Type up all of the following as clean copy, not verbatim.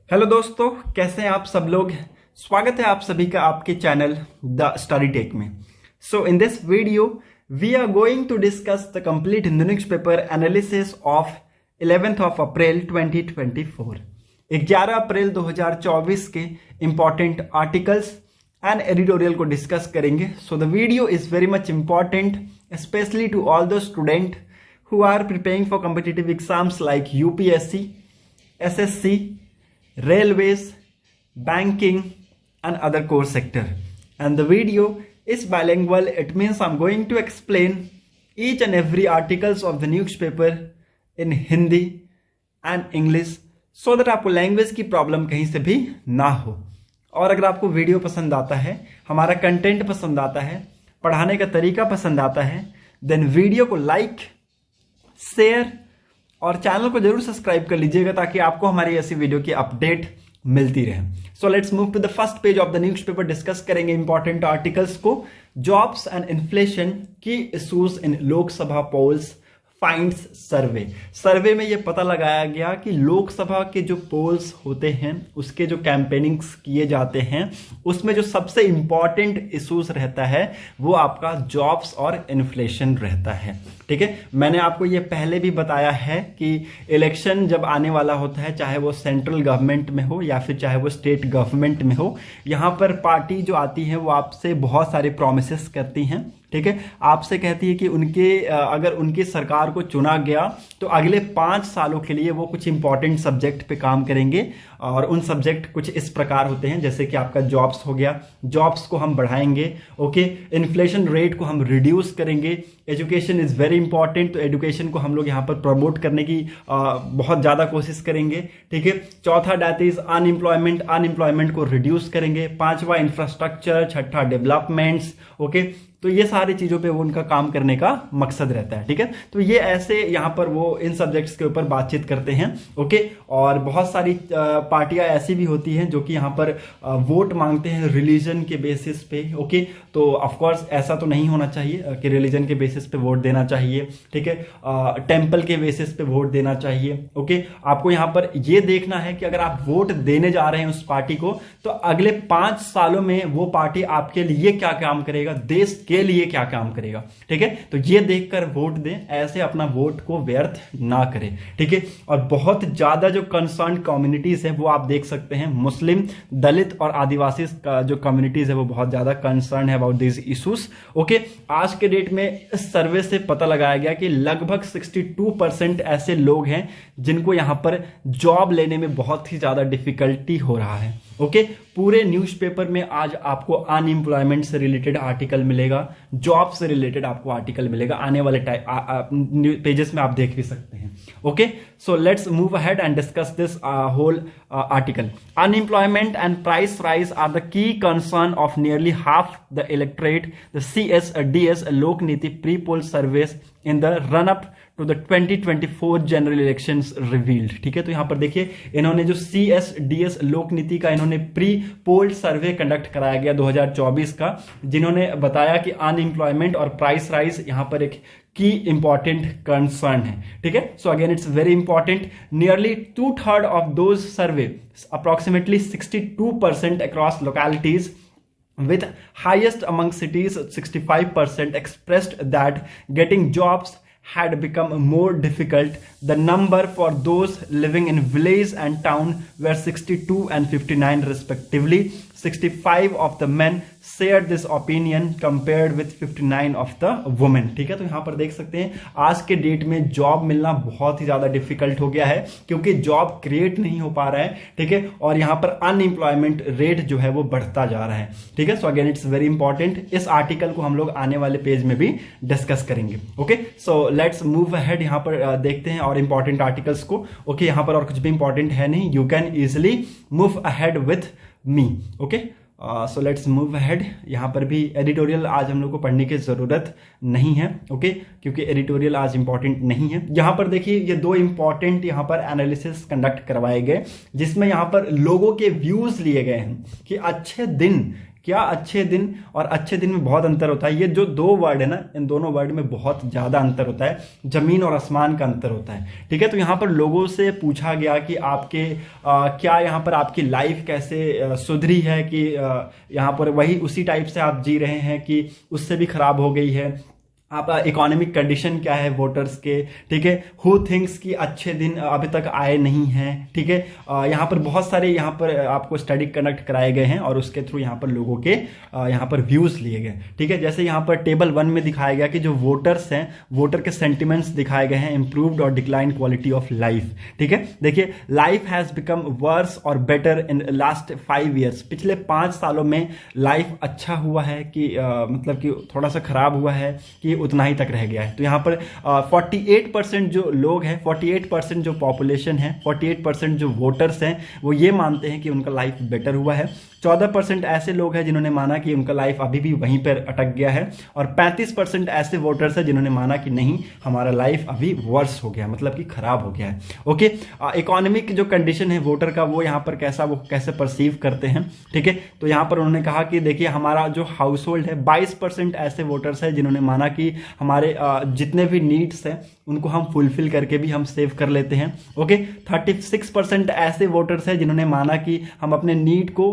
Hello दोस्तों, कैसे हैं आप सब लोग। स्वागत है आप सभी का आपके चैनल द स्टडी टेक में। So in this video we are going to discuss the complete newspaper analysis of 11th of April 2024। 11 अप्रैल 2024 के इंपॉर्टेंट आर्टिकल्स एंड एडिटोरियल को डिस्कस करेंगे। So the video is very much important specially to all the student who are preparing for competitive exams like UPSC, SSC, railways, banking and other core sector. And the video is bilingual. It means I'm going to explain each and every articles of the newspaper in Hindi and English so that आपको language की problem कहीं से भी ना हो। और अगर आपको वीडियो पसंद आता है, हमारा कंटेंट पसंद आता है, पढ़ाने का तरीका पसंद आता है, देन वीडियो को लाइक, शेयर और चैनल को जरूर सब्सक्राइब कर लीजिएगा ताकि आपको हमारी ऐसी वीडियो की अपडेट मिलती रहे। So let's move to the first page of the newspaper. Discuss करेंगे इंपॉर्टेंट आर्टिकल्स को। जॉब्स एंड इन्फ्लेशन की issues in Lok Sabha polls finds survey. Survey में यह पता लगाया गया कि लोकसभा के जो पोल्स होते हैं, उसके जो कैंपेनिंग्स किए जाते हैं, उसमें जो सबसे इंपॉर्टेंट इश्यूज रहता है वो आपका जॉब्स और इन्फ्लेशन रहता है। ठीक है, मैंने आपको ये पहले भी बताया है कि इलेक्शन जब आने वाला होता है, चाहे वो सेंट्रल गवर्नमेंट में हो या फिर चाहे वो स्टेट गवर्नमेंट में हो, यहाँ पर पार्टी जो आती है वो आपसे बहुत सारे प्रोमिसेस करती हैं। ठीक है, आपसे कहती है कि अगर उनकी सरकार को चुना गया तो अगले 5 सालों के लिए वो कुछ इंपॉर्टेंट सब्जेक्ट पे काम करेंगे। और उन सब्जेक्ट कुछ इस प्रकार होते हैं, जैसे कि आपका जॉब्स हो गया, जॉब्स को हम बढ़ाएंगे। ओके, इन्फ्लेशन रेट को हम रिड्यूस करेंगे। एजुकेशन इज वेरी इंपॉर्टेंट, तो एजुकेशन को हम लोग यहाँ पर प्रमोट करने की बहुत ज्यादा कोशिश करेंगे। ठीक है, चौथा दैट इज अनएम्प्लॉयमेंट को रिड्यूस करेंगे। 5वां इंफ्रास्ट्रक्चर, 6ठा डेवलपमेंट्स। ओके, तो ये सारी चीजों पे वो उनका काम करने का मकसद रहता है। ठीक है, तो ये ऐसे यहाँ पर वो इन सब्जेक्ट्स के ऊपर बातचीत करते हैं। ओके, और बहुत सारी पार्टियां ऐसी भी होती हैं जो कि यहाँ पर वोट मांगते हैं रिलीजन के बेसिस पे। ओके, तो ऑफ कोर्स ऐसा तो नहीं होना चाहिए कि रिलीजन के बेसिस पे वोट देना चाहिए। ठीक है, टेम्पल के बेसिस पे वोट देना चाहिए। ओके, आपको यहाँ पर ये देखना है कि अगर आप वोट देने जा रहे हैं उस पार्टी को, तो अगले 5 सालों में वो पार्टी आपके लिए क्या काम करेगा, देश के लिए क्या काम करेगा। ठीक है, तो ये देखकर वोट दें, ऐसे अपना वोट को व्यर्थ ना करें। ठीक है, और बहुत ज्यादा जो कंसर्न कम्युनिटीज है वो आप देख सकते हैं, मुस्लिम, दलित और आदिवासी का जो कम्युनिटीज है वो बहुत ज्यादा कंसर्न है अबाउट दिस इश्यूज। ओके, आज के डेट में इस सर्वे से पता लगाया गया कि लगभग 62% ऐसे लोग हैं जिनको यहां पर जॉब लेने में बहुत ही ज्यादा डिफिकल्टी हो रहा है। ओके, पूरे न्यूज़पेपर में आज आपको अनएम्प्लॉयमेंट से रिलेटेड आर्टिकल मिलेगा, जॉब से रिलेटेड आपको आर्टिकल मिलेगा। आने वाले पेजेस में आप देख भी सकते हैं। Okay, so let's move ahead and discuss this whole article. Unemployment and price rise are the key concern of nearly half the electorate, the CS-DS Lok Niti pre-poll surveys in the run-up to the 2024 general elections revealed. ठीक है, तो यहां पर देखिए इन्होंने जो CS-DS लोक नीति का इन्होंने प्री पोल सर्वे कंडक्ट कराया गया 2024 का, जिन्होंने बताया कि अनएम्प्लॉयमेंट और प्राइस राइज यहां पर एक की इंपॉर्टेंट कंसर्न है। ठीक है, so again it's very important. Nearly 2/3 of those survey, approximately 62% across localities with highest among cities, 65% expressed that getting jobs had become more difficult. The number for those living in village and town were 62 and 59 respectively. 65 of the men shared this opinion compared with 59 of the women. ठीक है, तो यहां पर देख सकते हैं आज के डेट में जॉब मिलना बहुत ही ज्यादा डिफिकल्ट हो गया है क्योंकि जॉब क्रिएट नहीं हो पा रहा है। ठीक है, और यहां पर अनएम्प्लॉयमेंट रेट जो है वो बढ़ता जा रहा है। ठीक है, so again it's very important. इस आर्टिकल को हम लोग आने वाले पेज में भी डिस्कस करेंगे। Okay, so let's move ahead. यहां पर देखते हैं और इंपॉर्टेंट आर्टिकल्स को। ओके, यहां पर और कुछ भी इंपॉर्टेंट है नहीं, you can easily move ahead with me. Okay, so let's move ahead. यहाँ पर भी एडिटोरियल आज हम लोग को पढ़ने की जरूरत नहीं है। ओके, क्योंकि एडिटोरियल आज इंपॉर्टेंट नहीं है। यहाँ पर देखिए ये 2 इंपॉर्टेंट यहाँ पर एनालिसिस कंडक्ट करवाए गए जिसमें यहाँ पर लोगों के व्यूज लिए गए हैं कि अच्छे दिन क्या अच्छे दिन और अच्छे दिन में बहुत अंतर होता है। ये जो दो वर्ड है ना, इन दोनों वर्ड में बहुत ज्यादा अंतर होता है, जमीन और आसमान का अंतर होता है। ठीक है, तो यहाँ पर लोगों से पूछा गया कि आपके क्या यहाँ पर आपकी लाइफ कैसे सुधरी है, कि यहाँ पर वही उसी टाइप से आप जी रहे हैं कि उससे भी खराब हो गई है, आप इकोनॉमिक कंडीशन क्या है वोटर्स के। ठीक है, हु थिंक्स कि अच्छे दिन अभी तक आए नहीं हैं। ठीक है, यहाँ पर बहुत सारे यहाँ पर आपको स्टडी कंडक्ट कराए गए हैं और उसके थ्रू यहाँ पर लोगों के यहाँ पर व्यूज लिए गए। ठीक है, जैसे यहाँ पर टेबल 1 में दिखाया गया कि जो वोटर्स हैं, वोटर के सेंटिमेंट्स दिखाए गए हैं, इंप्रूव्ड और डिक्लाइन क्वालिटी ऑफ लाइफ। ठीक है, देखिए, लाइफ हैज बिकम वर्स और बेटर इन लास्ट 5 ईयर्स। पिछले 5 सालों में लाइफ अच्छा हुआ है कि मतलब कि थोड़ा सा खराब हुआ है कि उतना ही तक रह गया है। तो यहाँ पर 48% जो लोग हैं, 48% जो पॉपुलेशन है, 48% जो वोटर्स हैं, वो ये मानते हैं कि उनका लाइफ बेटर हुआ है। 14% ऐसे लोग हैं जिन्होंने माना कि उनका लाइफ अभी भी वहीं पर अटक गया है, और 35% ऐसे वोटर्स हैं जिन्होंने माना कि नहीं, हमारा लाइफ अभी वर्स हो गया, मतलब कि खराब हो गया है। ओके, इकोनॉमिक जो कंडीशन है वोटर का, वो यहाँ पर वो कैसे परसीव करते हैं। ठीक है, तो यहाँ पर उन्होंने कहा कि देखिए, हमारा जो हाउस होल्ड है, 22% ऐसे वोटर्स हैं जिन्होंने माना कि हमारे जितने भी नीड्स हैं उनको हम फुलफिल करके भी हम सेव कर लेते हैं। ओके, 36% ऐसे वोटर्स हैं जिन्होंने माना कि हम अपने नीड को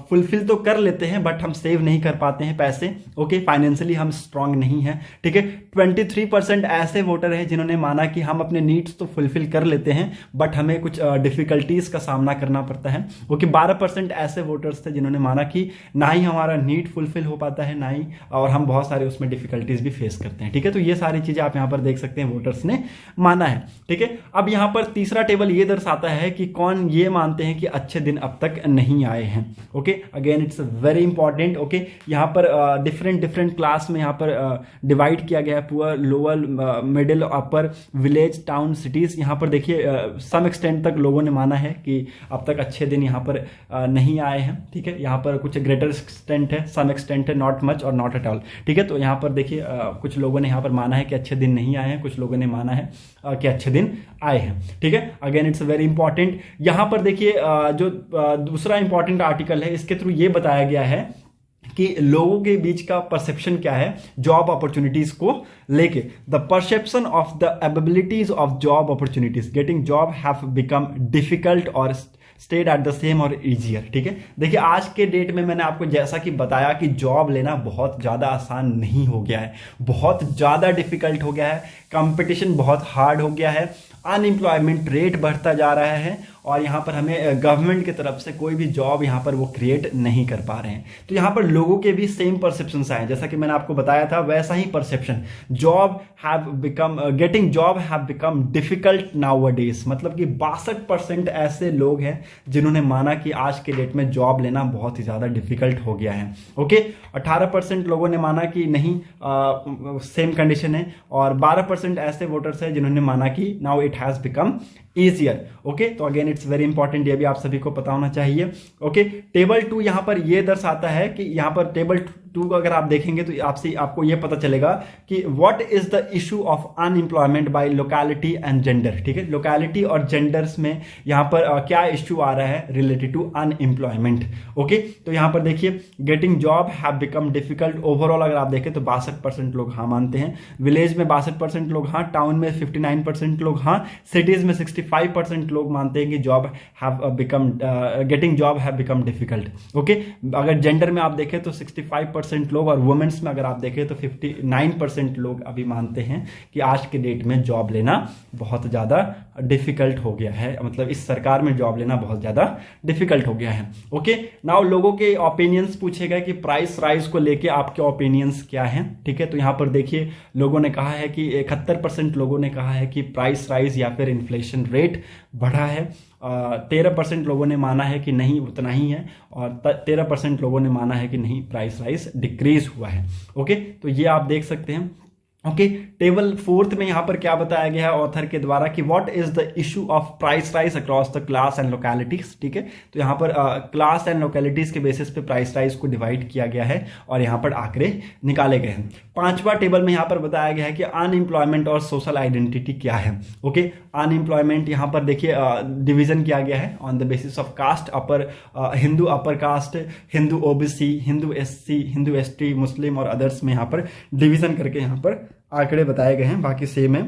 फुलफिल तो कर लेते हैं बट हम सेव नहीं कर पाते हैं पैसे। ओके, फाइनेंशियली हम स्ट्रांग नहीं है। ठीक है, 23% ऐसे वोटर हैं जिन्होंने माना कि हम अपने नीड्स तो फुलफिल कर लेते हैं बट हमें कुछ डिफिकल्टीज का सामना करना पड़ता है। ओके, 12% ऐसे वोटर्स थे जिन्होंने माना कि ना ही हमारा नीड फुलफिल हो पाता है, ना ही, और हम बहुत सारे उसमें डिफिकल्टीज भी फेस करते हैं। ठीक है, तो ये सारी चीजें आप यहां पर देख सकते हैं वोटर्स ने माना है। ठीक है, अब यहां पर तीसरा टेबल ये दर्शाता है कि कौन ये मानते हैं कि अच्छे दिन अब तक नहीं आए हैं। Okay, again it's very important. Okay, यहां पर डिफरेंट क्लास में यहां पर डिवाइड किया गया है, पुअर, लोअर, मिडिल, अपर, विलेज, टाउन, सिटीज। यहां पर देखिए, सम एक्सटेंट तक लोगों ने माना है कि अब तक अच्छे दिन यहां पर नहीं आए हैं। ठीक है, यहां पर कुछ ग्रेटर एक्सटेंट है, सम एक्सटेंट है, नॉट मच और नॉट एट ऑल। ठीक है, तो यहां पर देखिए, कुछ लोगों ने यहां पर माना है कि अच्छे दिन नहीं आए हैं, कुछ लोगों ने माना है कि अच्छे दिन आए हैं। ठीक है, अगेन इट्स वेरी इंपॉर्टेंट। यहां पर देखिए, जो दूसरा इंपॉर्टेंट आर्टिकल है, इसके थ्रू ये बताया गया है कि लोगों के बीच का परसेप्शन क्या है जॉब अपॉर्चुनिटीज को लेके। The perception of the abilities of job opportunities getting job have become difficult और स्टेड एट द सेम और इजियर। ठीक है, देखिए, आज के डेट में मैंने आपको जैसा कि बताया कि जॉब लेना बहुत ज्यादा आसान नहीं हो गया है, बहुत ज्यादा डिफिकल्ट हो गया है, कंपटीशन बहुत हार्ड हो गया है, अनएम्प्लॉयमेंट रेट बढ़ता जा रहा है, और यहाँ पर हमें गवर्नमेंट की तरफ से कोई भी जॉब यहाँ पर वो क्रिएट नहीं कर पा रहे हैं। तो यहाँ पर लोगों के भी सेम परसेप्शन आए, जैसा कि मैंने आपको बताया था वैसा ही perception, job have become getting job have become difficult nowadays. मतलब कि 62% ऐसे लोग हैं जिन्होंने माना कि आज के डेट में जॉब लेना बहुत ही ज्यादा डिफिकल्ट हो गया है। ओके, 18% लोगों ने माना कि नहीं, सेम कंडीशन है, और 12% ऐसे वोटर्स हैं जिन्होंने माना कि now it has become easier. Okay, तो अगेन इट्स वेरी इंपॉर्टेंट, ये भी आप सभी को पता होना चाहिए। ओके, टेबल 2 यहां पर ये दर्शाता है कि यहां पर टेबल 2 अगर आप देखेंगे तो आपको ये पता चलेगा कि what is the issue of unemployment by locality and gender. ठीक है, लोकैलिटी और जेंडर्स में यहां पर क्या इश्यू आ रहा है रिलेटेड टू अनएम्प्लॉयमेंट। ओके, तो यहां पर देखिए, getting job have become difficult. Overall अगर आप देखें तो 62% लोग हाँ मानते हैं, विलेज में 62% लोग हाँ, टाउन में 59% लोग हाँ, सिटीज में 65% लोग मानते हैं कि job have become getting job have become difficult. Okay, अगर जेंडर में आप देखें तो 65% लोग, और वुमेन्स में अगर आप देखें तो 59% लोग अभी मानते हैं कि आज के डेट में जॉब लेना बहुत ज्यादा डिफिकल्ट हो गया है, मतलब इस सरकार में जॉब लेना बहुत ज्यादा डिफिकल्ट हो गया है। ओके, नाउ लोगों के ओपिनियंस पूछे गए कि प्राइस राइज को लेके आपके ओपिनियंस क्या हैं। ठीक है, तो यहां पर देखिए, लोगों ने कहा है कि 71% लोगों ने कहा है कि प्राइस राइज या फिर इन्फ्लेशन रेट बढ़ा है, 13% लोगों ने माना है कि नहीं उतना ही है, और 13% लोगों ने माना है कि नहीं प्राइस राइज डिक्रीज हुआ है। ओके, तो ये आप देख सकते हैं ओके, टेबल 4th में यहां पर क्या बताया गया है ऑथर के द्वारा कि what is the issue of price rise across the class and localities. ठीक है, तो यहां पर क्लास एंड लोकेलिटीज के बेसिस पे प्राइस राइज को डिवाइड किया गया है और यहां पर आंकड़े निकाले गए हैं। 5वां टेबल में यहां पर बताया गया है कि अनएम्प्लॉयमेंट और सोशल आइडेंटिटी क्या है। ओके, अनएम्प्लॉयमेंट यहां पर देखिए डिवीजन किया गया है on the basis of caste, upper Hindu upper caste, Hindu OBC, Hindu SC, Hindu ST, Muslim और अदर्स में यहां पर डिवीजन करके यहां पर आंकड़े बताए गए हैं। बाकी सेम है।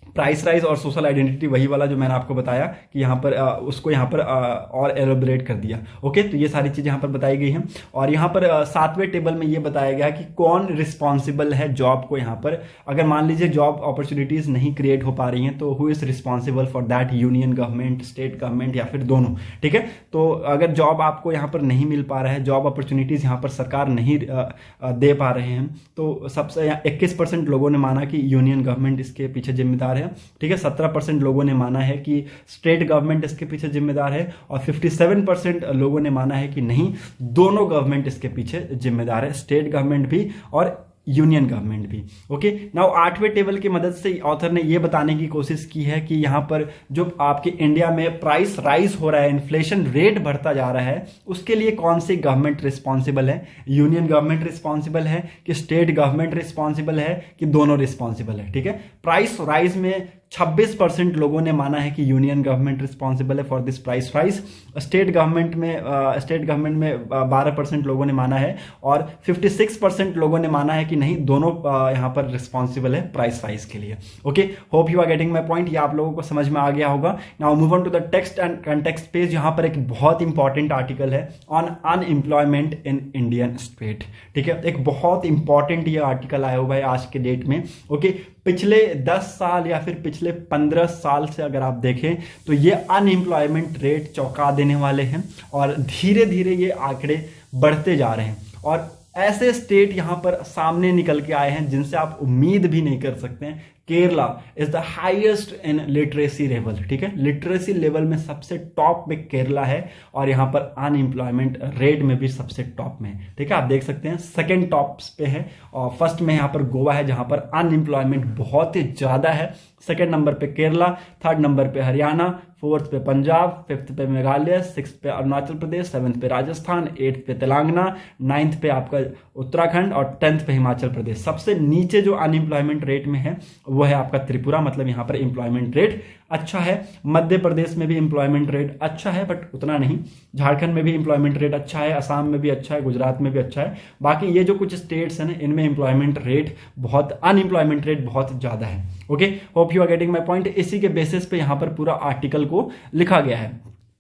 प्राइस राइज और सोशल आइडेंटिटी वही वाला जो मैंने आपको बताया कि यहाँ पर उसको यहाँ पर और एलोबरेट कर दिया। ओके, तो ये सारी चीजें यहाँ पर बताई गई हैं। और यहाँ पर 7वें टेबल में ये बताया गया कि कौन रिस्पॉन्सिबल है जॉब को, यहाँ पर अगर मान लीजिए जॉब अपॉर्चुनिटीज नहीं क्रिएट हो पा रही हैं तो who is responsible for that, union government, state government या फिर दोनों। ठीक है, तो अगर जॉब आपको यहाँ पर नहीं मिल पा रहा है, जॉब अपॉर्चुनिटीज यहाँ पर सरकार नहीं दे पा रहे हैं, तो सबसे 21% लोगों ने माना कि यूनियन गवर्नमेंट इसके पीछे जिम्मेदार है। ठीक है, 17% लोगों ने माना है कि स्टेट गवर्नमेंट इसके पीछे जिम्मेदार है और 57% लोगों ने माना है कि नहीं, दोनों गवर्नमेंट इसके पीछे जिम्मेदार है, स्टेट गवर्नमेंट भी और यूनियन गवर्नमेंट भी। ओके, नाउ 8वें टेबल की मदद से ऑथर ने यह बताने की कोशिश की है कि यहां पर जो आपके इंडिया में प्राइस राइज हो रहा है, इन्फ्लेशन रेट बढ़ता जा रहा है, उसके लिए कौन सी गवर्नमेंट रिस्पॉन्सिबल है, यूनियन गवर्नमेंट रिस्पॉन्सिबल है कि स्टेट गवर्नमेंट रिस्पॉन्सिबल है कि दोनों रिस्पॉन्सिबल है। ठीक है, प्राइस राइज में 26% लोगों ने माना है कि यूनियन गवर्नमेंट रिस्पॉन्सिबल है for this price rise, state government में 12% लोगों ने माना है और 56% लोगों ने माना है कि नहीं, दोनों यहां पर रिस्पॉन्सिबल है प्राइस राइज के लिए। Okay, hope you are getting my point, ये आप लोगों को समझ में आ गया होगा। Now move on to the text and context page. यहां पर एक बहुत इंपॉर्टेंट आर्टिकल है on unemployment in Indian state. ठीक है, एक बहुत इंपॉर्टेंट ये आर्टिकल आया हुआ है आज के डेट में। ओके, पिछले 10 साल या फिर पिछले 15 साल से अगर आप देखें तो ये अनएम्प्लॉयमेंट रेट चौंका देने वाले हैं और धीरे धीरे ये आंकड़े बढ़ते जा रहे हैं और ऐसे स्टेट यहां पर सामने निकल के आए हैं जिनसे आप उम्मीद भी नहीं कर सकते हैं। Kerala is the highest in literacy level. ठीक है, लिटरेसी लेवल में सबसे टॉप में केरला है और यहां पर अनएम्प्लॉयमेंट रेट में भी सबसे टॉप में है। ठीक है, आप देख सकते हैं सेकंड टॉप पे है और फर्स्ट में यहां पर गोवा है जहां पर अनएम्प्लॉयमेंट बहुत ही ज्यादा है। सेकंड नंबर पे केरला, थर्ड नंबर पे हरियाणा, फोर्थ पे पंजाब, फिफ्थ पे मेघालय, सिक्स्थ पे अरुणाचल प्रदेश, सेवंथ पे Rajasthan, eighth pay Telangana, ninth पे आपका उत्तराखंड और 10th पे हिमाचल प्रदेश। सबसे नीचे जो अनएम्प्लॉयमेंट रेट में है वो है आपका त्रिपुरा, मतलब यहां पर एम्प्लॉयमेंट रेट अच्छा है। मध्य प्रदेश में भी एम्प्लॉयमेंट रेट अच्छा है बट उतना नहीं। झारखंड में भी एम्प्लॉयमेंट रेट अच्छा है, असम में भी अच्छा है, गुजरात में भी अच्छा है। बाकी ये जो कुछ स्टेट्स हैं ना, इनमें एम्प्लॉयमेंट रेट बहुत, अनएम्प्लॉयमेंट रेट बहुत ज्यादा है। Okay, hope you are getting my point. इसी के बेसिस पे यहां पर पूरा आर्टिकल को लिखा गया है।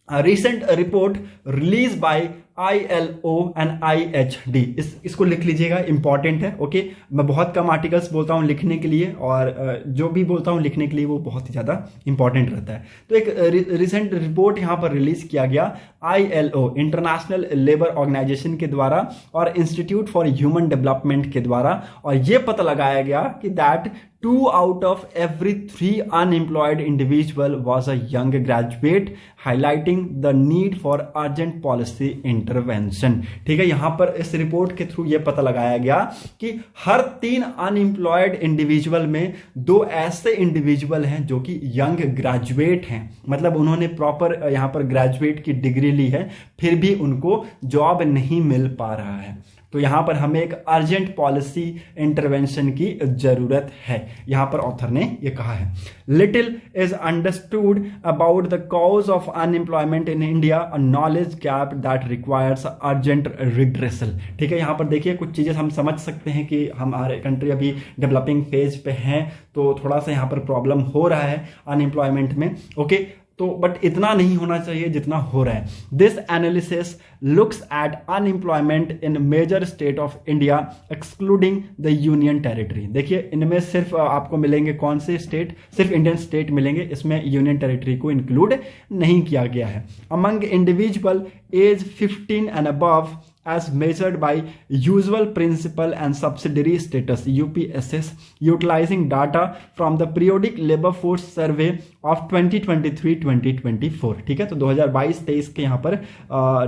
Recent report release by ILO and IHD, इसको लिख लीजिएगा, इंपॉर्टेंट है। ओके, मैं बहुत कम आर्टिकल्स बोलता हूं लिखने के लिए और जो भी बोलता हूं लिखने के लिए वो बहुत ही ज्यादा इंपॉर्टेंट रहता है। तो एक रिसेंट रिपोर्ट यहां पर रिलीज किया गया ILO, इंटरनेशनल लेबर ऑर्गेनाइजेशन के द्वारा और इंस्टीट्यूट फॉर ह्यूमन डेवलपमेंट के द्वारा, और यह पता लगाया गया कि that 2 out of every 3 unemployed individual was a young graduate, highlighting the need for urgent policy intervention। ठीक है, यहां पर इस रिपोर्ट के थ्रू यह पता लगाया गया कि हर 3 अनएम्प्लॉयड इंडिविजुअल में 2 ऐसे इंडिविजुअल हैं जो कि यंग ग्रेजुएट हैं, मतलब उन्होंने प्रॉपर यहां पर ग्रेजुएट की डिग्री ली है फिर भी उनको जॉब नहीं मिल पा रहा है। तो यहां पर हमें एक अर्जेंट पॉलिसी इंटरवेंशन की जरूरत है, यहां पर ऑथर ने यह कहा है। Little is understood about the cause of unemployment in India, a knowledge gap that requires urgent redressal. ठीक है, यहां पर देखिए कुछ चीजें हम समझ सकते हैं कि हमारे कंट्री अभी डेवलपिंग फेज पे है तो थोड़ा सा यहां पर प्रॉब्लम हो रहा है अनएम्प्लॉयमेंट में। ओके, तो बट इतना नहीं होना चाहिए जितना हो रहा है। This analysis looks at unemployment in major state of India excluding the union territory. देखिए इनमें सिर्फ आपको मिलेंगे कौन से स्टेट, सिर्फ इंडियन स्टेट मिलेंगे, इसमें यूनियन टेरिटरी को इंक्लूड नहीं किया गया है। Among individual age 15 and above as measured by usual principal and subsidiary status UPSS, utilizing data from the periodic labor force survey of 2023-2024। ठीक है, तो 2022-23 के यहाँ पर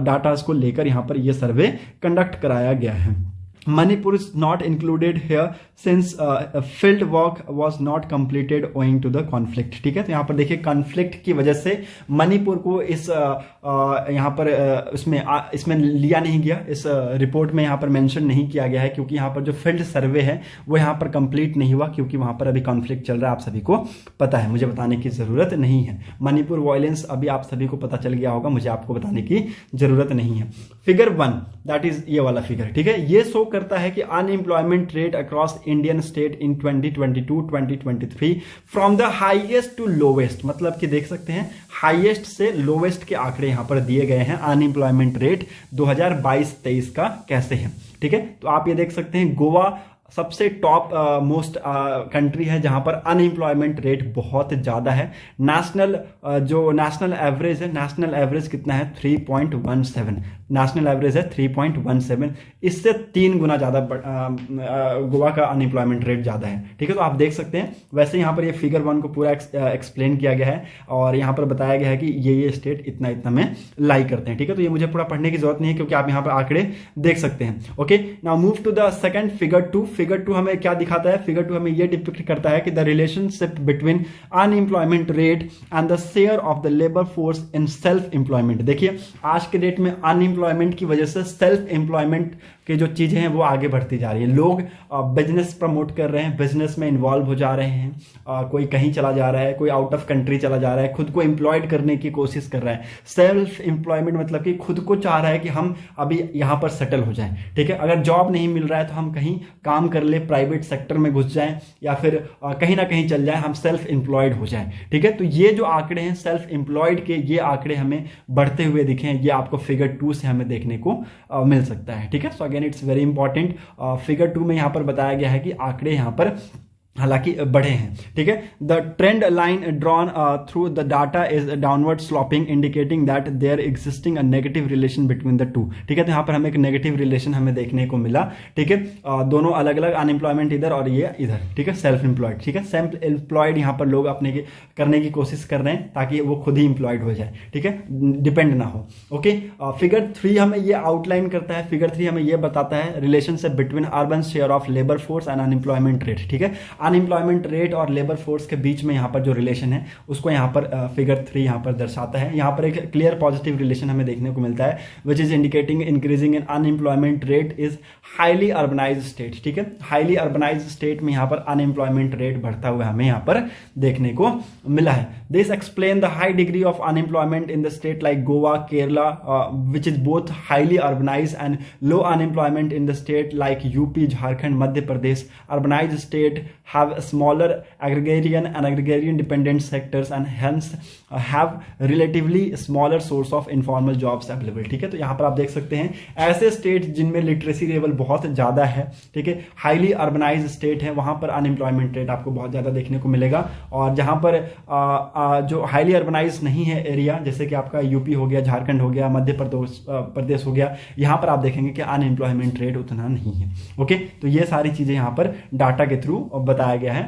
डाटा को लेकर यहाँ पर यह सर्वे कंडक्ट कराया गया है। Manipur is not included here since field work was not completed owing to the conflict। ठीक है, तो यहाँ पर देखिए कॉन्फ्लिक्ट की वजह से मणिपुर को इस यहाँ पर इसमें लिया नहीं गया, इस रिपोर्ट में यहाँ पर मेंशन नहीं किया गया है, क्योंकि यहाँ पर जो फील्ड सर्वे है वो यहाँ पर कंप्लीट नहीं हुआ, क्योंकि वहाँ पर अभी कॉन्फ्लिक्ट चल रहा है। आप सभी को पता है, मुझे बताने की जरूरत नहीं है। मणिपुर वायलेंस अभी आप सभी को पता चल गया होगा, मुझे आपको बताने की जरूरत नहीं है। फिगर 1 दैट इज ये वाला फिगर, ठीक है, ये शो करता है कि unemployment rate across Indian state in 2022-2023 from the highest to lowest, मतलब कि देख सकते हैं हाईएस्ट से लोवेस्ट के आंकड़े यहां पर दिए गए हैं। अनएम्प्लॉयमेंट रेट 2022-23 का कैसे है, ठीक है, तो आप ये देख सकते हैं गोवा सबसे टॉप मोस्ट कंट्री है जहां पर अनएम्प्लॉयमेंट रेट बहुत ज्यादा है। जो नेशनल एवरेज है, नेशनल एवरेज कितना है 3.17, नेशनल एवरेज है 3.17, इससे 3 गुना ज्यादा गोवा का अनएम्प्लॉयमेंट रेट ज्यादा है। ठीक है, तो आप देख सकते हैं। वैसे यहां पर ये फिगर 1 को पूरा एक्सप्लेन किया गया है और यहां पर बताया गया है कि ये स्टेट इतना इतना में लाई करते हैं। ठीक है, तो ये मुझे पूरा पढ़ने की जरूरत नहीं है, क्योंकि आप यहां पर आंकड़े देख सकते हैं। Okay, now move to the second figure 2। Figure 2 हमें क्या दिखाता है? फिगर 2 हमें यह डिपिक्ट करता है कि the relationship between unemployment rate and the share of the labour force in self employment. देखिए, आज के डेट में अनएम्प्लॉयमेंट की वजह से सेल्फ एम्प्लॉयमेंट के जो चीजें हैं वो आगे बढ़ती जा रही है। लोग बिजनेस प्रमोट कर रहे हैं, बिजनेस में इन्वॉल्व हो जा रहे हैं, कोई कहीं चला जा रहा है, कोई आउट ऑफ कंट्री चला जा रहा है, खुद को एम्प्लॉयड करने की कोशिश कर रहा है। सेल्फ एम्प्लॉयमेंट मतलब कि खुद को चाह रहा है कि हम अभी यहां पर सेटल हो जाएं। ठीक है, अगर जॉब नहीं मिल रहा है तो हम कहीं काम कर ले, प्राइवेट सेक्टर में घुस जाएं या फिर कहीं ना कहीं चल जाए, हम सेल्फ एम्प्लॉयड हो जाएं। ठीक है, तो ये जो आंकड़े हैं सेल्फ एम्प्लॉयड के, ये आंकड़े हमें बढ़ते हुए दिखे हैं। ये आपको फिगर 2 से हमें देखने को मिल सकता है। ठीक है, so again it's very important. Figure 2 में यहां पर बताया गया है कि आंकड़े यहां पर हालांकि बढ़े हैं। ठीक है, the trend line drawn through the data is downward sloping indicating that their existing a negative relation between the two. ठीक है, तो यहां पर हमें एक नेगेटिव रिलेशन हमें देखने को मिला। ठीक है, दोनों अलग अलग, अनएम्प्लॉयमेंट इधर और ये इधर। ठीक है, सेल्फ एम्प्लॉयड। ठीक है, सेल्फ एम्प्लॉयड यहां पर लोग अपने करने की कोशिश कर रहे हैं ताकि वो खुद ही एम्प्लॉयड हो जाए। ठीक है, डिपेंड ना हो। ओके, फिगर 3 हमें ये आउटलाइन करता है। फिगर 3 हमें ये बताता है relationship between urban share of labour force and unemployment rate. ठीक है, अनएम्प्लॉयमेंट रेट और लेबर फोर्स के बीच में यहां पर जो रिलेशन है उसको यहां पर फिगर 3 यहां पर दर्शाता है। यहां पर एक क्लियर पॉजिटिव रिलेशन हमें देखने को मिलता है, which is indicating increasing in unemployment rate is highly urbanised state. ठीक है, हाईली अर्बनाइज्ड स्टेट में यहां पर अनएम्प्लॉयमेंट रेट बढ़ता हुआ हमें यहां पर देखने को मिला है। This explain the high degree of unemployment in the state like Goa, Kerala, which is both highly urbanised and low unemployment in the state like UP, Jharkhand, Madhya Pradesh. Urbanised state have smaller agrarian and agrarian dependent sectors and hence have relatively smaller source of informal jobs available। ठीक है, तो यहां पर आप देख सकते हैं ऐसे स्टेट जिनमें लिटरेसी लेवल बहुत ज्यादा है, ठीक है, हाईली अर्बनाइज्ड स्टेट है, वहां पर अनएम्प्लॉयमेंट रेट आपको बहुत ज्यादा देखने को मिलेगा। और जहां पर जो हाईली अर्बनाइज्ड नहीं है एरिया, जैसे कि आपका यूपी हो गया, झारखंड हो गया, मध्य प्रदेश हो गया, यहां पर आप देखेंगे कि अनएम्प्लॉयमेंट रेट उतना नहीं है। ओके, तो ये सारी चीजें यहां पर डाटा के थ्रू बताया गया है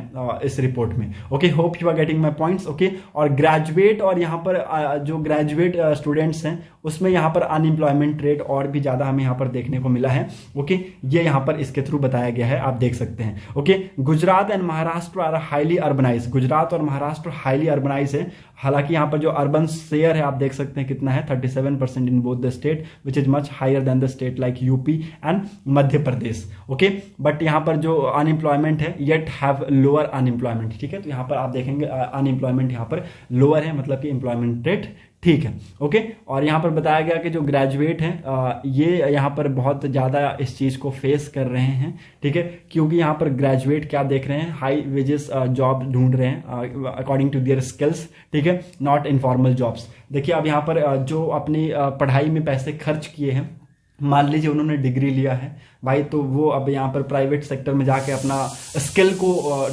इस रिपोर्ट में। Okay, hope you are getting my points. Okay, और ग्रेजुएट और यहां पर जो ग्रेजुएट स्टूडेंट्स हैं उसमें यहां पर अनएम्प्लॉयमेंट रेट और भी ज्यादा हमें यहां पर देखने को मिला है। ओके, ये यहां पर इसके थ्रू बताया गया है, आप देख सकते हैं। Okay, Gujarat and Maharashtra are highly urbanise. Gujarat और महाराष्ट्र हाईली अर्बनाइज है। हालांकि यहां पर जो अर्बन शेयर है आप देख सकते हैं कितना है, 37% in both the state, which is much higher than the state like UP and Madhya Pradesh. Okay, but यहां पर जो अनएम्प्लॉयमेंट है येट हैव लोअर अनएम्प्लॉयमेंट। ठीक है, तो यहां पर आप देखेंगे अनएम्प्लॉयमेंट यहां पर लोअर है, मतलब कि एम्प्लॉयमेंट रेट ठीक है। ओके, और यहां पर बताया गया कि जो ग्रेजुएट हैं ये यहां पर बहुत ज्यादा इस चीज को फेस कर रहे हैं। ठीक है, क्योंकि यहां पर ग्रेजुएट क्या देख रहे हैं, हाई वेजेस जॉब ढूंढ रहे हैं अकॉर्डिंग टू देयर स्किल्स। ठीक है, नॉट इनफॉर्मल जॉब्स। देखिए, अब यहां पर जो अपनी पढ़ाई में पैसे खर्च किए हैं, मान लीजिए उन्होंने डिग्री लिया है भाई, तो वो अब यहाँ पर प्राइवेट सेक्टर में जाके अपना स्किल को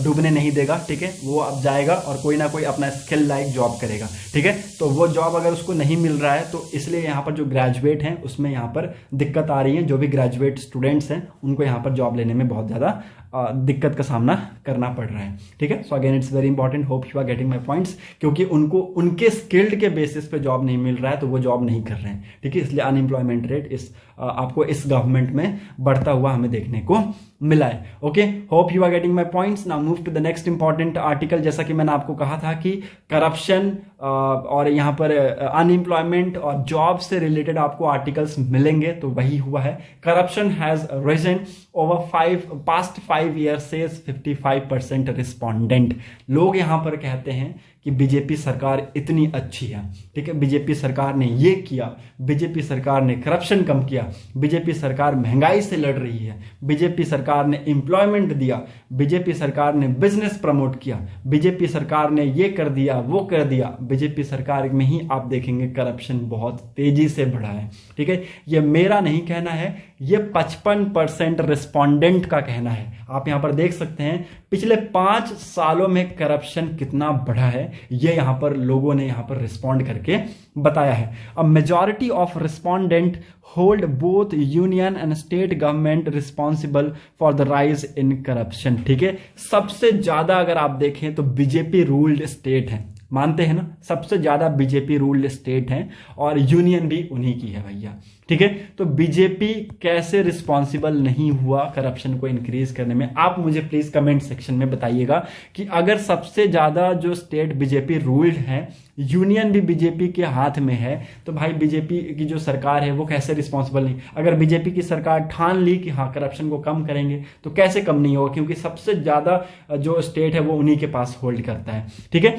डूबने नहीं देगा। ठीक है, वो अब जाएगा और कोई ना कोई अपना स्किल लाइक जॉब करेगा। ठीक है, तो वो जॉब अगर उसको नहीं मिल रहा है तो इसलिए यहाँ पर जो ग्रेजुएट हैं उसमें यहाँ पर दिक्कत आ रही है। जो भी ग्रेजुएट स्टूडेंट्स हैं उनको यहाँ पर जॉब लेने में बहुत ज्यादा दिक्कत का सामना करना पड़ रहा है। ठीक है, so again it's very important, hope you are getting my points, क्योंकि उनको उनके स्किल्ड के बेसिस पे जॉब नहीं मिल रहा है तो वो जॉब नहीं कर रहे हैं। ठीक है, इसलिए अनएम्प्लॉयमेंट रेट आपको इस गवर्नमेंट में बढ़ता बढ़ता हुआ हमें देखने को मिला है। Okay, hope you are getting my points. Now move to the next important article. जैसा कि मैंने आपको कहा था कि करप्शन और यहाँ पर अनएम्प्लॉयमेंट और जॉब से रिलेटेड आपको आर्टिकल्स मिलेंगे, तो वही हुआ है। Corruption has risen over past 5 years से 55% रिस्पॉन्डेंट लोग यहाँ पर कहते हैं कि बीजेपी सरकार इतनी अच्छी है, ठीक है, बीजेपी सरकार ने ये किया, बीजेपी सरकार ने करप्शन कम किया, बीजेपी सरकार महंगाई से लड़ रही है, बीजेपी सरकार ने एम्प्लॉयमेंट दिया, बीजेपी सरकार ने बिजनेस प्रमोट किया, बीजेपी सरकार ने ये कर दिया वो कर दिया। बीजेपी सरकार में ही आप देखेंगे करप्शन बहुत तेजी से बढ़ा है, ठीक है। ये मेरा नहीं कहना है, ये 55% रिस्पॉन्डेंट का कहना है। आप यहां पर देख सकते हैं पिछले 5 सालों में करप्शन कितना बढ़ा है, ये यहां पर लोगों ने यहां पर रिस्पॉन्ड करके बताया है। A majority of respondent hold both union and state government responsible for the rise in corruption, ठीक है। सबसे ज्यादा अगर आप देखें तो बीजेपी रूल्ड स्टेट है, मानते हैं ना, सबसे ज्यादा बीजेपी रूल्ड स्टेट है और यूनियन भी उन्हीं की है भैया, ठीक है। तो बीजेपी कैसे रिस्पॉन्सिबल नहीं हुआ करप्शन को इंक्रीज करने में? आप मुझे प्लीज कमेंट सेक्शन में बताइएगा कि अगर सबसे ज्यादा जो स्टेट बीजेपी रूल्ड है, यूनियन भी बीजेपी के हाथ में है, तो भाई बीजेपी की जो सरकार है वो कैसे रिस्पॉन्सिबल नहीं? अगर बीजेपी की सरकार ठान ली कि हाँ करप्शन को कम करेंगे, तो कैसे कम नहीं होगा? क्योंकि सबसे ज्यादा जो स्टेट है वो उन्हीं के पास होल्ड करता है, ठीक है।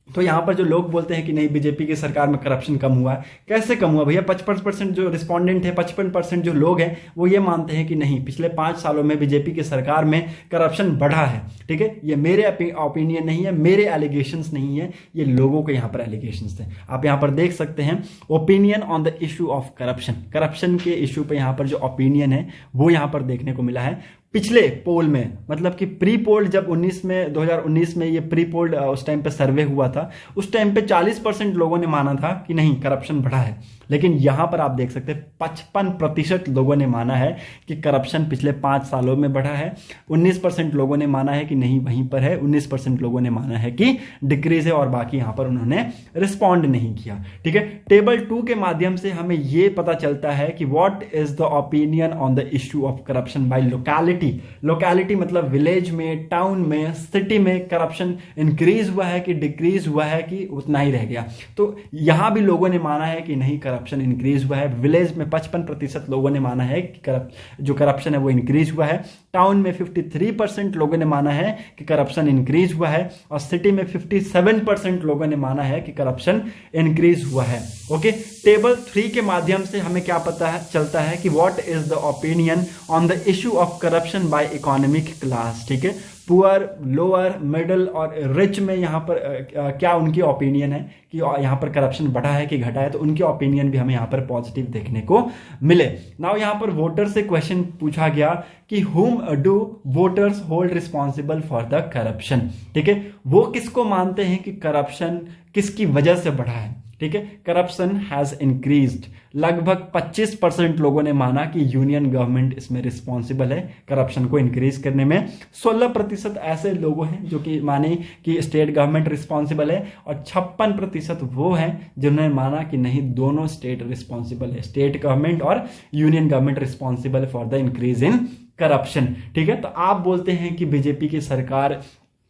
तो यहां पर जो लोग बोलते हैं कि नहीं बीजेपी की सरकार में करप्शन कम हुआ है, कैसे कम हुआ भैया? 55% जो रिस्पॉन्डेंट है, 55% जो लोग हैं वो ये मानते हैं कि नहीं पिछले 5 सालों में बीजेपी की सरकार में करप्शन बढ़ा है, ठीक है। ये मेरे ओपिनियन नहीं है, मेरे एलिगेशंस नहीं है, ये लोगों के यहां पर एलिगेशंस थे। आप यहां पर देख सकते हैं opinion on the issue of corruption, corruption के इश्यू पे यहां पर जो ओपिनियन है वो यहां पर देखने को मिला है। पिछले पोल में, मतलब कि प्री पोल जब 2019 में ये प्री पोल उस टाइम पे सर्वे हुआ था, उस टाइम पे 40% लोगों ने माना था कि नहीं करप्शन बढ़ा है, लेकिन यहां पर आप देख सकते हैं 55% लोगों ने माना है कि करप्शन पिछले 5 सालों में बढ़ा है। 19% लोगों ने माना है कि नहीं वहीं पर है, 19% लोगों ने माना है कि डिक्रीज है, और बाकी यहां पर उन्होंने रिस्पॉन्ड नहीं किया, ठीक है। टेबल 2 के माध्यम से हमें यह पता चलता है कि what is the opinion on the issue of corruption by locality. Locality मतलब विलेज में, टाउन में, सिटी में करप्शन इंक्रीज हुआ है कि डिक्रीज हुआ है कि उतना ही रह गया। तो यहां भी लोगों ने माना है कि नहीं करप्शन इंक्रीज हुआ है। विलेज में 55% लोगों ने माना है कि जो करप्शन है वो इंक्रीज हुआ है। टाउन में 53% लोगों ने माना है कि करप्शन इंक्रीज हुआ है, और सिटी में 57% लोगों ने माना है कि करप्शन इंक्रीज हुआ है। ओके, टेबल 3 के माध्यम से हमें क्या पता चलता है कि what is the opinion on the issue of corruption by economic class, ठीक है। पुअर, लोअर, मिडिल और रिच में यहाँ पर क्या उनकी ओपिनियन है कि यहाँ पर करप्शन बढ़ा है कि घटा है, तो उनकी ओपिनियन भी हमें यहाँ पर पॉजिटिव देखने को मिले। नाउ यहाँ पर वोटर से क्वेश्चन पूछा गया कि हुम do voters hold responsible for the corruption, ठीक है। वो किसको मानते हैं कि करप्शन किसकी वजह से बढ़ा है, ठीक है। करप्शन हैज इंक्रीज्ड, लगभग 25% लोगों ने माना कि यूनियन गवर्नमेंट इसमें रिस्पॉन्सिबल है करप्शन को इंक्रीज करने में। 16% ऐसे लोग हैं जो कि माने कि स्टेट गवर्नमेंट रिस्पॉन्सिबल है, और 56% वो हैं जिन्होंने माना कि नहीं दोनों स्टेट रिस्पॉन्सिबल है, स्टेट गवर्नमेंट और union government responsible for the increase in corruption, ठीक है। तो आप बोलते हैं कि बीजेपी की सरकार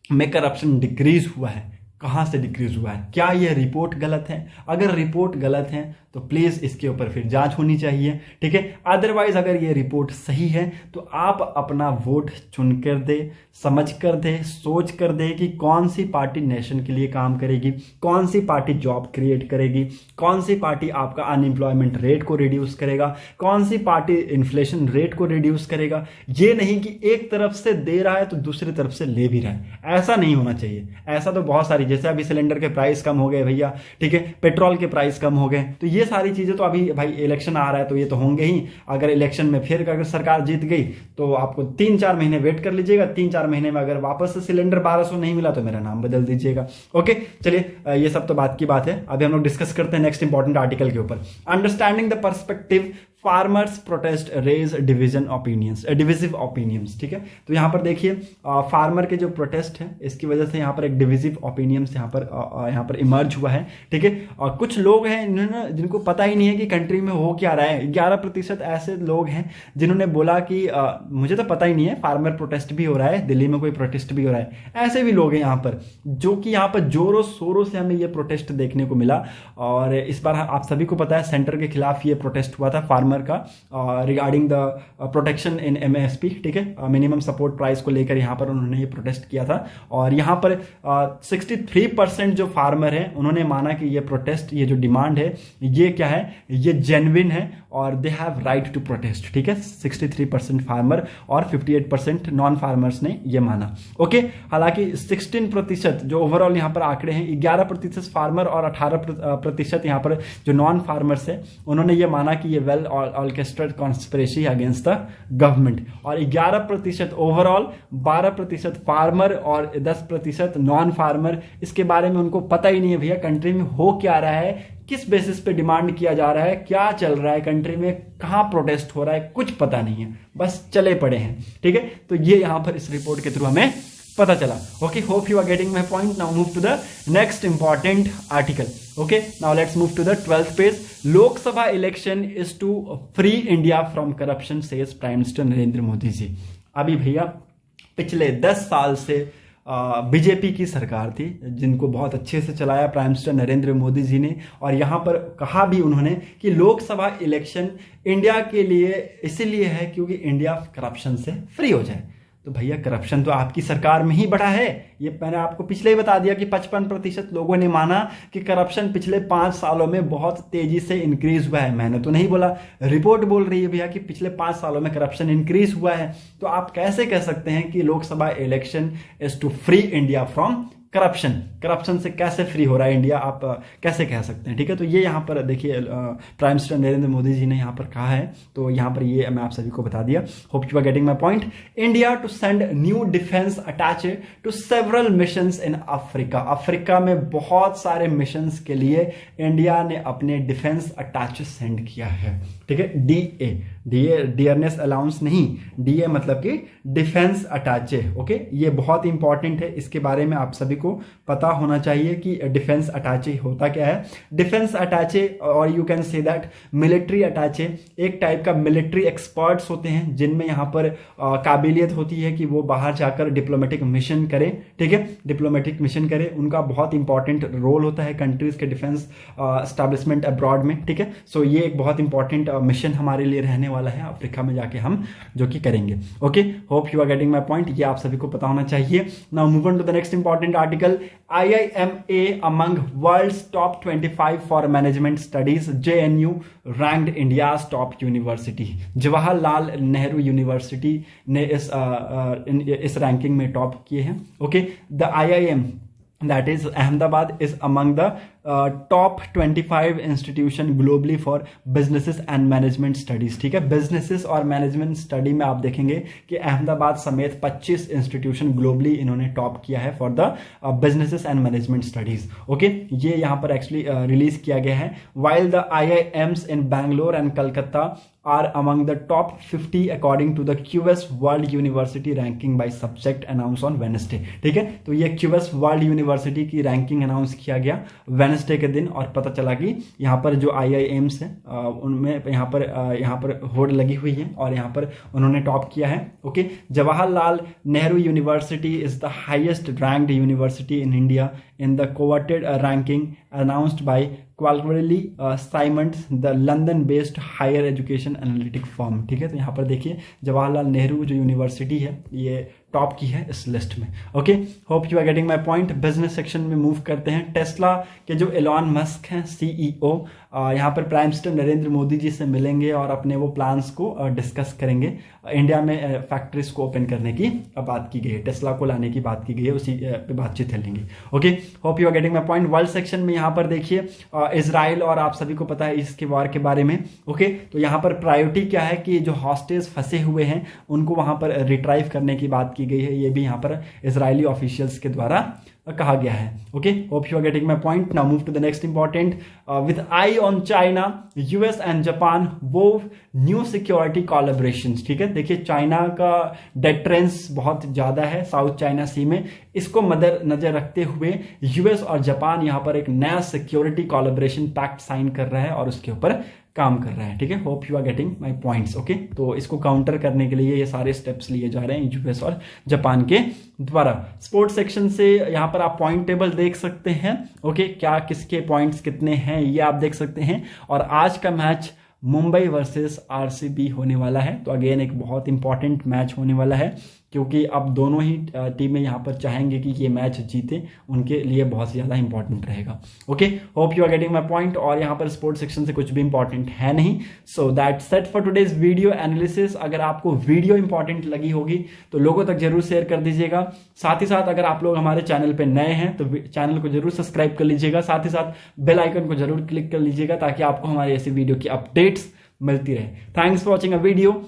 में करप्शन डिक्रीज हुआ है, कहां से डिक्रीज हुआ है? क्या यह रिपोर्ट गलत है? अगर रिपोर्ट गलत है तो प्लीज इसके ऊपर फिर जांच होनी चाहिए, ठीक है। अदरवाइज अगर ये रिपोर्ट सही है तो आप अपना वोट चुन कर दे, समझ कर दे, सोच कर दे कि कौन सी पार्टी नेशन के लिए काम करेगी, कौन सी पार्टी जॉब क्रिएट करेगी, कौन सी पार्टी आपका अनएम्प्लॉयमेंट रेट को रिड्यूस करेगा, कौन सी पार्टी इन्फ्लेशन रेट को रिड्यूस करेगा। ये नहीं कि एक तरफ से दे रहा है तो दूसरी तरफ से ले भी रहा है, ऐसा नहीं होना चाहिए। ऐसा तो बहुत सारी, जैसे अभी सिलेंडर के प्राइस कम हो गए भैया, ठीक है, पेट्रोल के प्राइस कम हो गए, तो ये सारी चीजें तो अभी भाई इलेक्शन आ रहा है तो ये तो होंगे ही। अगर इलेक्शन में फिर अगर सरकार जीत गई तो आपको 3-4 महीने वेट कर लीजिएगा, 3-4 महीने में अगर वापस से सिलेंडर 1200 नहीं मिला तो मेरा नाम बदल दीजिएगा। ओके, चलिए ये सब तो बात की बात है। अभी हम लोग डिस्कस करते हैं नेक्स्ट इंपॉर्टेंट आर्टिकल के ऊपर। Understanding the perspective farmers protest raise divisive opinions. ठीक है, तो यहाँ पर देखिए फार्मर के जो प्रोटेस्ट है इसकी वजह से यहाँ पर एक डिविजिव ओपिनियंस यहाँ पर इमर्ज हुआ है। ठीक है, और कुछ लोग हैं जिनको पता ही नहीं है कि कंट्री में हो क्या रहा है। 11% ऐसे लोग हैं जिन्होंने बोला कि मुझे तो पता ही नहीं है, फार्मर प्रोटेस्ट भी हो रहा है, दिल्ली में कोई प्रोटेस्ट भी हो रहा है। ऐसे भी लोग हैं यहाँ पर जो कि यहाँ पर जोरों शोरों से हमें ये प्रोटेस्ट देखने को मिला। और इस बार आप सभी को पता है सेंटर के खिलाफ ये प्रोटेस्ट हुआ था फार्मर का regarding the protection in MSP. ठीक है, मिनिमम सपोर्ट प्राइस को लेकर यहाँ पर उन्होंने ये प्रोटेस्ट किया था। और यहाँ पर 63% जो फार्मर हैं उन्होंने माना कि ये प्रोटेस्ट, ये जो डिमांड है ये क्या है, ये जेन्युइन है और they have right to protest. ठीक है, 63% फार्मर और 58% नॉन फार्मर्स ने ये माना। ओके, हालांकि 16% जो ओवरऑल यहाँ पर आंकड़े हैं, 11% फार्मर और 18% यहाँ पर जो नॉन फार्मर्स है उन्होंने ये माना कि ये well orchestrated conspiracy against the government. और 11% ओवरऑल, 12% फार्मर और 10% नॉन फार्मर। इसके बारे में उनको पता ही नहीं है भैया कंट्री में हो क्या रहा है, किस बेसिस पे डिमांड किया जा रहा है, क्या चल रहा है कंट्री में, कहां प्रोटेस्ट हो रहा है, कुछ पता नहीं है, बस चले पड़े हैं। ठीक है, तो ये यहां पर इस रिपोर्ट के थ्रू हमें पता चला। Okay, hope you are getting my point. Now move to the next important article. Okay, now let's move to the 12th page. Lok Sabha election is to free India from corruption says prime minister Narendra Modi ji. अभी भैया पिछले 10 साल से BJP की सरकार थी जिनको बहुत अच्छे से चलाया प्राइम मिनिस्टर नरेंद्र मोदी जी ने। और यहां पर कहा भी उन्होंने कि लोकसभा इलेक्शन इंडिया के लिए इसीलिए है क्योंकि इंडिया करप्शन से फ्री हो जाए। तो भैया करप्शन तो आपकी सरकार में ही बढ़ा है। ये मैंने आपको पिछले ही बता दिया कि 55% लोगों ने माना कि करप्शन पिछले 5 सालों में बहुत तेजी से इंक्रीज हुआ है। मैंने तो नहीं बोला, रिपोर्ट बोल रही है भैया कि पिछले 5 सालों में करप्शन इंक्रीज हुआ है। तो आप कैसे कह सकते हैं कि Lok Sabha election is to free India from corruption से कैसे फ्री हो रहा है इंडिया, आप कैसे कह सकते हैं। ठीक है, तो ये यहाँ पर देखिए प्राइम मिनिस्टर नरेंद्र मोदी जी ने यहाँ पर कहा है। तो यहाँ पर ये मैं आप सभी को बता दिया। Hope you are getting my point. India to send new defence attache to several missions in Africa. Africa में बहुत सारे मिशंस के लिए इंडिया ने अपने डिफेंस अटैचे सेंड किया है। ठीक है, डीए डियरनेस अलाउंस नहीं, डीए मतलब कि डिफेंस अटैचे। ओके, ये बहुत इंपॉर्टेंट है, इसके बारे में आप सभी को पता होना चाहिए कि डिफेंस अटैचे होता क्या है। डिफेंस अटैचे और you can say that military अटैचे एक टाइप का मिलिट्री एक्सपर्ट्स होते हैं जिनमें यहाँ पर काबिलियत होती है कि वो बाहर जाकर डिप्लोमेटिक मिशन करें। ठीक है, डिप्लोमेटिक मिशन करें, उनका बहुत इंपॉर्टेंट रोल होता है कंट्रीज के डिफेंस एस्टैब्लिशमेंट अब्रॉड में। ठीक है, सो ये एक बहुत इंपॉर्टेंट मिशन हमारे लिए रहने वाला है अफ्रीका में जाके हम जो कि करेंगे। Okay, hope you are getting my point, ये आप सभी को पता होना चाहिए। Now move on to the next important article. IIMA among world's top 25 for management studies, JNU ranked India's top university। Jawaharlal Nehru university ने इस रैंकिंग में टॉप किए हैं। Okay, the IIM that is Ahmedabad is among the top 25 institution globally for businesses and management studies। ठीक है, businesses और management study में आप देखेंगे कि अहमदाबाद समेत 25 इंस्टीट्यूशन ग्लोबली इन्होंने टॉप किया है for the businesses and management studies. Okay, ये यहाँ पर एक्चुअली रिलीज किया गया है। while the IIMs in Bangalore and Calcutta are among the top 50 according to the QS World University ranking by subject announced on Wednesday। ठीक है, तो ये QS World University की रैंकिंग अनाउंस किया गया वेडनेसडे के दिन और पता चला कि यहाँ पर जो IIMs है उनमें यहाँ पर होड़ लगी हुई है और यहाँ पर उन्होंने टॉप किया है। Okay, Jawaharlal Nehru university is the highest ranked university in India in the coveted ranking announced by Quality Simons, the London-based higher education analytic firm। ठीक है, तो यहाँ पर देखिए जवाहरलाल नेहरू जो यूनिवर्सिटी है ये टॉप की है इस लिस्ट में। Okay, hope you are getting my point. Business section में मूव करते हैं। टेस्ला के जो एलॉन मस्क हैं CEO, यहाँ पर प्राइम मिनिस्टर नरेंद्र मोदी जी से मिलेंगे और अपने वो प्लान्स को डिस्कस करेंगे। इंडिया में फैक्ट्रीज को ओपन करने की बात की गई है, टेस्ला को लाने की बात की गई है, उसी पे बातचीत चलेंगी। Okay, hope you are getting my point. World section में यहाँ पर देखिए इजराइल और आप सभी को पता है इसके वार के बारे में। ओके, तो यहाँ पर प्रायोरिटी क्या है कि जो हॉस्टेज फंसे हुए हैं उनको वहां पर रिट्राइव करने की बात की गई है। ये भी यहाँ पर इजरायली ऑफिशियल्स के द्वारा कहा गया है। Okay, hope you are getting my point. Now move to the next important. With eye on China, US and Japan वो न्यू सिक्योरिटी कोलैबोरेशन। ठीक है, देखिए चाइना का डेटरेंस बहुत ज्यादा है साउथ चाइना सी में, इसको मद्देनजर रखते हुए यूएस और जापान यहां पर एक नया सिक्योरिटी कोलैबोरेशन पैक्ट साइन कर रहा है और उसके ऊपर काम कर रहा है। ठीक है, hope you are getting my points. Okay, तो इसको काउंटर करने के लिए ये सारे स्टेप्स लिए जा रहे हैं यूएस और जापान के द्वारा। स्पोर्ट्स सेक्शन से यहाँ पर आप पॉइंट टेबल देख सकते हैं। ओके, क्या किसके पॉइंट्स कितने हैं ये आप देख सकते हैं। और आज का मैच मुंबई वर्सेस आरसीबी होने वाला है, तो अगेन एक बहुत इंपॉर्टेंट मैच होने वाला है, क्योंकि अब दोनों ही टीमें यहाँ पर चाहेंगे कि ये मैच जीते, उनके लिए बहुत ज़्यादा इंपॉर्टेंट रहेगा। Okay, hope you are getting my point. और यहाँ पर स्पोर्ट्स सेक्शन से कुछ भी इंपॉर्टेंट है नहीं। So that's set for today's video analysis. अगर आपको वीडियो इंपॉर्टेंट लगी होगी तो लोगों तक जरूर शेयर कर दीजिएगा। साथ ही साथ अगर आप लोग हमारे चैनल पर नए हैं तो चैनल को जरूर सब्सक्राइब कर लीजिएगा। साथ ही साथ बेल आइकन को जरूर क्लिक कर लीजिएगा ताकि आपको हमारी ऐसी वीडियो की अपडेट्स मिलती रहे। Thanks for watching a video.